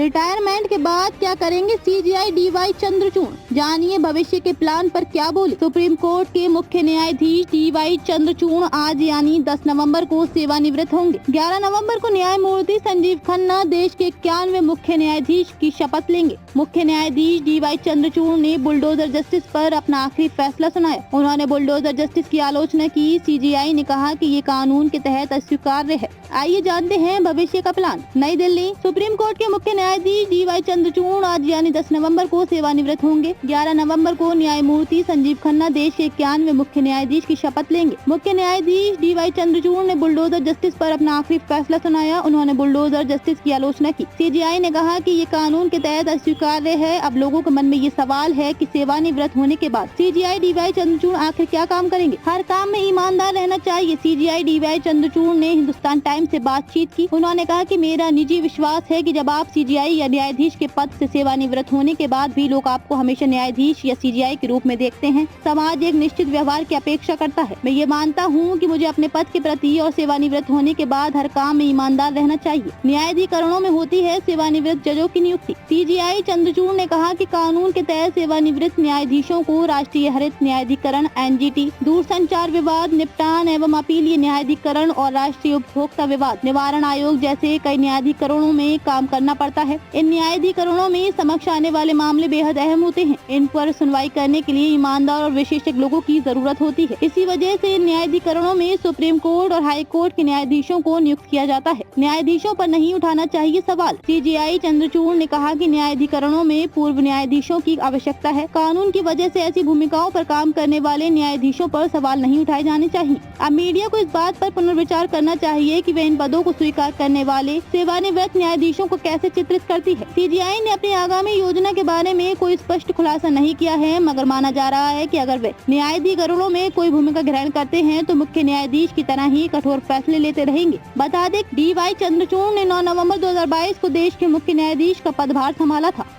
Retirement के बाद क्या करेंगे सीजीआई डीवाई चंद्रचूड़, जानिए भविष्य के प्लान पर क्या बोले। सुप्रीम कोर्ट के मुख्य न्यायाधीश डीवाई चंद्रचूड़ आज यानी 10 नवंबर को सेवानिवृत्त होंगे। 11 नवंबर को न्यायमूर्ति संजीव खन्ना देश के 91वें मुख्य न्यायाधीश की शपथ लेंगे। मुख्य न्यायाधीश डीवाई चंद्रचूड़ ने बुलडोजर जस्टिस पर अपना आखिरी फैसला सुनाया। उन्होंने बुलडोजर जस्टिस की आलोचना की। सीजीआई ने कहा कि ये कानून के तहत अस्वीकार्य है। आइए जानते हैं भविष्य का प्लान। नई दिल्ली, सुप्रीम कोर्ट के मुख्य न्यायाधीश डीवाई चंद्रचूड़ आज यानी 10 नवंबर को सेवानिवृत्त होंगे। 11 नवंबर को न्यायमूर्ति संजीव खन्ना देश के 91वें मुख्य न्यायाधीश की शपथ लेंगे। मुख्य न्यायाधीश डीवाई चंद्रचूड़ ने बुलडोजर जस्टिस पर अपना आखिरी फैसला सुनाया। उन्होंने बुलडोजर जस्टिस की आलोचना की। सीजीआई ने कहा कि ये कानून के तहत अस्वीकार्य है। अब लोगों के मन में ये सवाल है कि सेवानिवृत्त होने के बाद सीजीआई डीवाई चंद्रचूड़ आखिर क्या काम करेंगे। हर काम में ईमानदार रहना चाहिए। सीजीआई डीवाई चंद्रचूड़ ने हिंदुस्तान टाइम्स से बातचीत की। उन्होंने कहा कि मेरा निजी विश्वास है कि जब आप सीजीआई या न्यायाधीश के पद से सेवानिवृत्त होने के बाद भी लोग आपको हमेशा न्यायाधीश या सीजीआई के रूप में देखते हैं। समाज एक निश्चित व्यवहार की अपेक्षा करता है। मैं ये मानता हूँ कि मुझे अपने पद के प्रति और सेवानिवृत्त होने के बाद हर काम में ईमानदार रहना चाहिए। न्यायाधिकरणों में होती है सेवानिवृत्त जजों की नियुक्ति। सीजीआई चंद्रचूड़ ने कहा कि कानून के तहत सेवानिवृत्त न्यायाधीशों को राष्ट्रीय हरित न्यायाधिकरण एनजीटी, दूरसंचार विवाद निपटान एवं अपीलीय न्यायाधिकरण और राष्ट्रीय उपभोक्ता विवाद निवारण आयोग जैसे कई न्यायाधिकरणों में काम करना पड़ता है। इन न्यायाधिकरणों में समक्ष आने वाले मामले बेहद अहम होते हैं। इन पर सुनवाई करने के लिए ईमानदार और विशेषज्ञ लोगों की जरूरत होती है। इसी वजह से इन न्यायाधिकरणों में सुप्रीम कोर्ट और हाई कोर्ट के न्यायाधीशों को नियुक्त किया जाता है। न्यायाधीशों पर नहीं उठाना चाहिए सवाल। सीजीआई चंद्रचूड़ ने कहा कि न्यायाधिकरणों में पूर्व न्यायाधीशों की आवश्यकता है। कानून की वजह से ऐसी भूमिकाओं पर काम करने वाले न्यायाधीशों पर सवाल नहीं उठाए जाने चाहिए। अब मीडिया को इस बात पर पुनर्विचार करना चाहिए कि वे इन पदों को स्वीकार करने वाले सेवानिवृत्त न्यायाधीशों को कैसे चित्रित करती है। सीजीआई ने अपनी आगामी योजना के बारे में कोई स्पष्ट खुलासा नहीं किया है, मगर माना जा रहा है कि अगर वे न्यायाधिकरणों में कोई भूमिका ग्रहण करते हैं तो मुख्य न्यायाधीश की तरह ही कठोर फैसले लेते रहेंगे। बता दें, डीवाई चंद्रचूड़ ने 9 नवंबर 2022 को देश के मुख्य न्यायाधीश का पदभार संभाला था।